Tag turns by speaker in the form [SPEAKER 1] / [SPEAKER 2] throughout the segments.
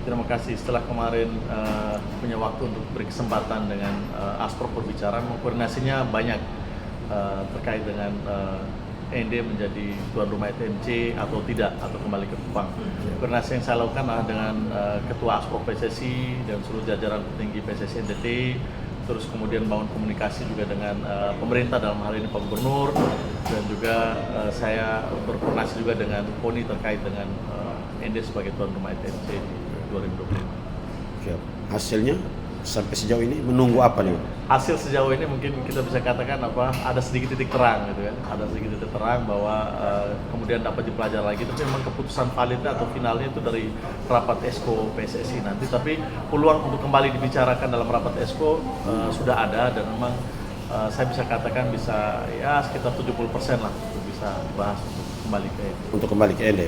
[SPEAKER 1] Terima kasih. Setelah kemarin punya waktu untuk beri kesempatan dengan Asprov berbicara, koordinasinya banyak terkait dengan ND menjadi tuan rumah TMC atau tidak, atau kembali ke Kupang. Koordinasi yang saya lakukan adalah dengan Ketua Asprov PSSI dan seluruh jajaran petinggi PSSI NTT, terus kemudian bangun komunikasi juga dengan pemerintah, dalam hal ini Pak Gubernur, dan juga saya berkoordinasi juga dengan KONI terkait dengan ND sebagai tuan rumah TMC di 2025.
[SPEAKER 2] Siap. Hasilnya sampai sejauh ini menunggu apa nih?
[SPEAKER 1] Hasil sejauh ini mungkin kita bisa katakan ada sedikit titik terang gitu kan, ada sedikit titik terang bahwa kemudian dapat dipelajari lagi, tapi memang keputusan validnya atau finalnya itu dari rapat Esko PSSI nanti, tapi peluang untuk kembali dibicarakan dalam rapat Esko sudah ada, dan memang saya bisa katakan bisa ya sekitar 70% lah untuk bisa dibahas untuk kembali ke
[SPEAKER 2] ND.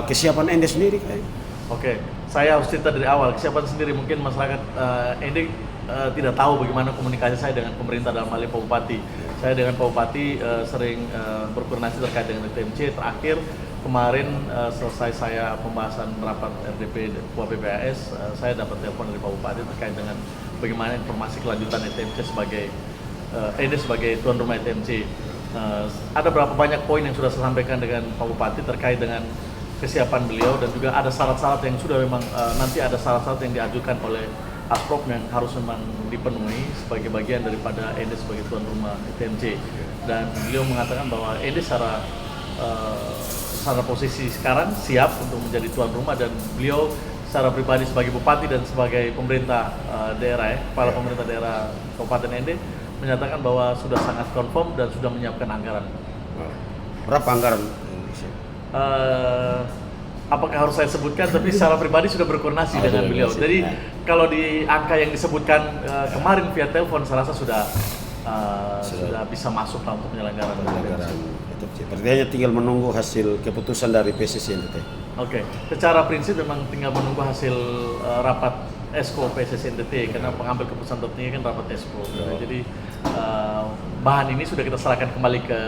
[SPEAKER 2] Kesiapan ND sendiri kayak?
[SPEAKER 1] Oke, saya harus cerita dari awal. Kesiapan sendiri, mungkin masyarakat ND tidak tahu bagaimana komunikasi saya dengan pemerintah, dalam hal ini Pak Bupati. Saya dengan Pak Bupati sering berkoordinasi terkait dengan TMC. Terakhir kemarin selesai saya pembahasan rapat RDP PPAS, saya dapat telepon dari Pak Bupati terkait dengan bagaimana informasi kelanjutan TMC sebagai ND sebagai tuan rumah TMC. Ada berapa banyak poin yang sudah saya sampaikan dengan Pak Bupati terkait dengan kesiapan beliau, dan juga ada syarat-syarat yang sudah memang nanti ada syarat-syarat yang diajukan oleh Asprov yang harus memang dipenuhi sebagai bagian daripada ND sebagai tuan rumah TMC. Dan beliau mengatakan bahwa ND secara posisi sekarang siap untuk menjadi tuan rumah, dan beliau secara pribadi sebagai bupati dan sebagai pemerintah daerah, kepala pemerintah daerah Kabupaten ND menyatakan bahwa sudah sangat confirm dan sudah menyiapkan anggaran.
[SPEAKER 2] Berapa anggaran?
[SPEAKER 1] Apakah harus saya sebutkan? Tapi secara pribadi sudah berkoordinasi dengan beliau. Jadi kalau di angka yang disebutkan kemarin via telepon, saya rasa sudah bisa masuk lah untuk penyelenggaraan.
[SPEAKER 2] Berarti hanya tinggal menunggu hasil keputusan dari PSSI NTT.
[SPEAKER 1] Oke, secara prinsip memang tinggal menunggu hasil rapat Esko PSSI NTT, karena pengambil keputusan tertinggi kan rapat Esko. Jadi bahan ini sudah kita serahkan kembali ke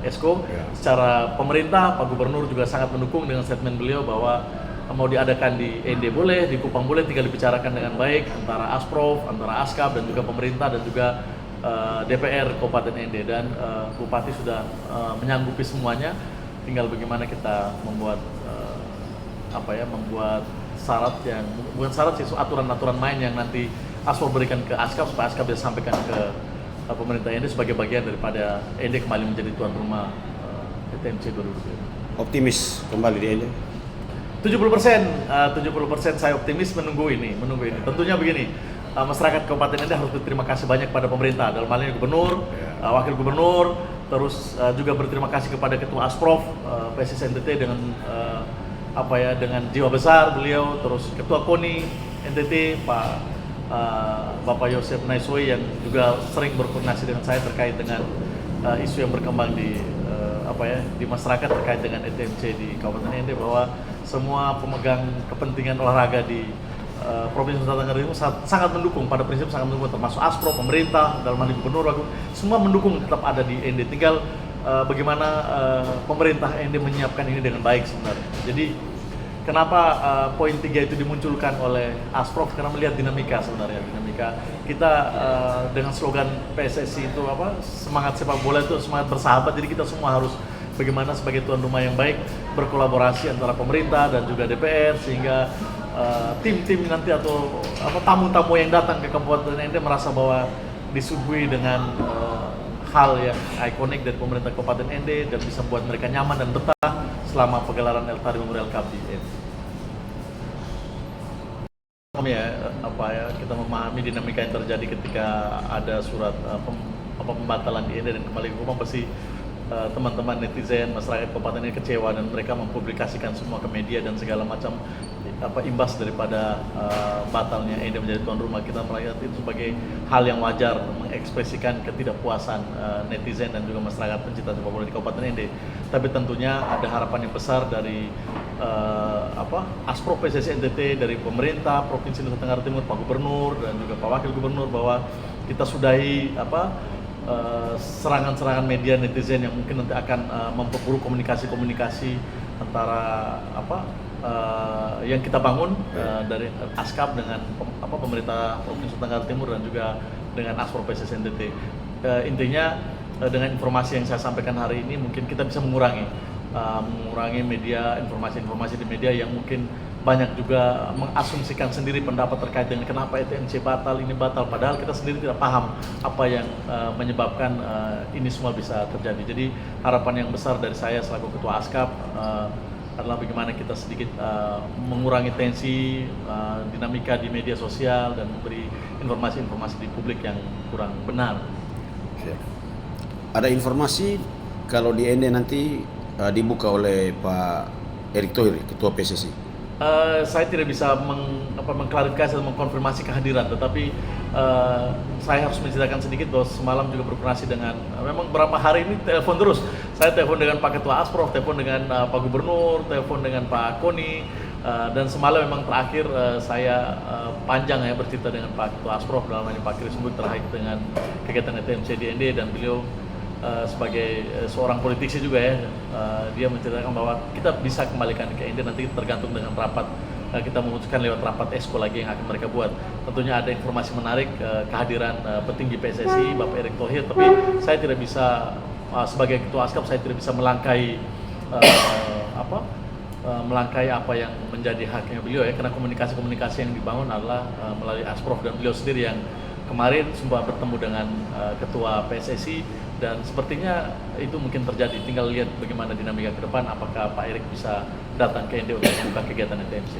[SPEAKER 1] Esko. Secara pemerintah, Pak Gubernur juga sangat mendukung dengan statement beliau bahwa mau diadakan di ND boleh, di Kupang boleh, tinggal dibicarakan dengan baik antara Asprov, antara Askap, dan juga pemerintah, dan juga DPR Kabupaten ND, dan Bupati sudah menyanggupi semuanya. Tinggal bagaimana kita membuat membuat syarat yang bukan syarat sih, aturan-aturan main yang nanti Asprov berikan ke Askap, supaya Askap bisa sampaikan ke pemerintah ND sebagai bagian daripada ND kembali menjadi tuan rumah TMC 2025.
[SPEAKER 2] Optimis kembali di ND?
[SPEAKER 1] 70% saya optimis menunggu ini. Tentunya begini, masyarakat Kabupaten ND harus berterima kasih banyak pada pemerintah, dalam hal ini Gubernur, Wakil Gubernur, terus juga berterima kasih kepada Ketua Asprov PSSI NTT dengan dengan jiwa besar beliau, terus Ketua KONI NTT Bapak Yosef Naisoi yang juga sering berkoordinasi dengan saya terkait dengan isu yang berkembang di masyarakat terkait dengan TMC di Kabupaten ND, bahwa semua pemegang kepentingan olahraga di Provinsi Nusa Tenggara Timur sangat mendukung, pada prinsip sangat mendukung, termasuk Asprov, pemerintah, dalam hal ini Gubernur, semua mendukung tetap ada di ND. Tinggal bagaimana pemerintah ND menyiapkan ini dengan baik sebenarnya. Jadi kenapa poin 3 itu dimunculkan oleh Asprov? Karena melihat dinamika sebenarnya, kita dengan slogan PSSI itu semangat sepak bola itu semangat bersahabat. Jadi kita semua harus bagaimana sebagai tuan rumah yang baik berkolaborasi antara pemerintah dan juga DPR, sehingga tim-tim nanti atau tamu-tamu yang datang ke Kabupaten ND merasa bahwa disuguhi dengan hal yang ikonik dari pemerintah Kabupaten ND, dan bisa membuat mereka nyaman dan betah selama pegelaran Eltari Memorial Cup di ND. Kita memahami dinamika yang terjadi ketika ada surat pembatalan di ND dan kembali ke Kupang. Pasti teman-teman netizen, masyarakat Kabupaten ini kecewa, dan mereka mempublikasikan semua ke media dan segala macam imbas daripada batalnya ND menjadi tuan rumah. Kita melihat itu sebagai hal yang wajar, mengekspresikan ketidakpuasan netizen dan juga masyarakat pencinta sepak bola di Kabupaten ND. Tapi tentunya ada harapan yang besar dari Asprov PSSI NTT, dari pemerintah Provinsi Nusa Tenggara Timur, Pak Gubernur dan juga Pak Wakil Gubernur, bahwa kita sudahi serangan-serangan media netizen yang mungkin nanti akan memperburuk komunikasi antara yang kita bangun dari ASKAP dengan pemerintah Provinsi Tenggara Timur dan juga dengan Asprov PSSI NTT. Intinya dengan informasi yang saya sampaikan hari ini mungkin kita bisa mengurangi media, informasi-informasi di media yang mungkin banyak juga mengasumsikan sendiri pendapat terkait dengan kenapa ETMC batal, ini batal, padahal kita sendiri tidak paham apa yang menyebabkan ini semua bisa terjadi. Jadi harapan yang besar dari saya selaku Ketua ASKAP adalah bagaimana kita sedikit mengurangi tensi, dinamika di media sosial dan memberi informasi-informasi di publik yang kurang benar.
[SPEAKER 2] Ada informasi kalau di ND nanti dibuka oleh Pak Erick Thohir, Ketua PSSI.
[SPEAKER 1] Saya tidak bisa mengklarifikasi atau mengkonfirmasi kehadiran, tetapi saya harus menceritakan sedikit bahwa semalam juga berkoordinasi dengan, memang beberapa hari ini telepon terus. Saya telepon dengan Pak Ketua Asprov, telepon dengan Pak Gubernur, telepon dengan Pak Koni, dan semalam memang terakhir saya panjang ya bercerita dengan Pak Ketua Asprov dalam hal ini Pak Kris Sembut terkait dengan kegiatan ETMC di ND, dan beliau sebagai seorang politisi juga ya, dia menceritakan bahwa kita bisa kembalikan ke ND nanti tergantung dengan rapat, kita memutuskan lewat rapat ESCO lagi yang akan mereka buat. Tentunya ada informasi menarik kehadiran petinggi PSSI Bapak Erick Thohir, tapi saya tidak bisa sebagai Ketua ASKAP saya tidak bisa melangkai melangkai apa yang menjadi haknya beliau ya, karena komunikasi yang dibangun adalah melalui Asprov dan beliau sendiri yang kemarin sempat bertemu dengan Ketua PSSI, dan sepertinya itu mungkin terjadi. Tinggal lihat bagaimana dinamika ke depan, apakah Pak Erick bisa datang ke ND untuk membuka kegiatan ETMC.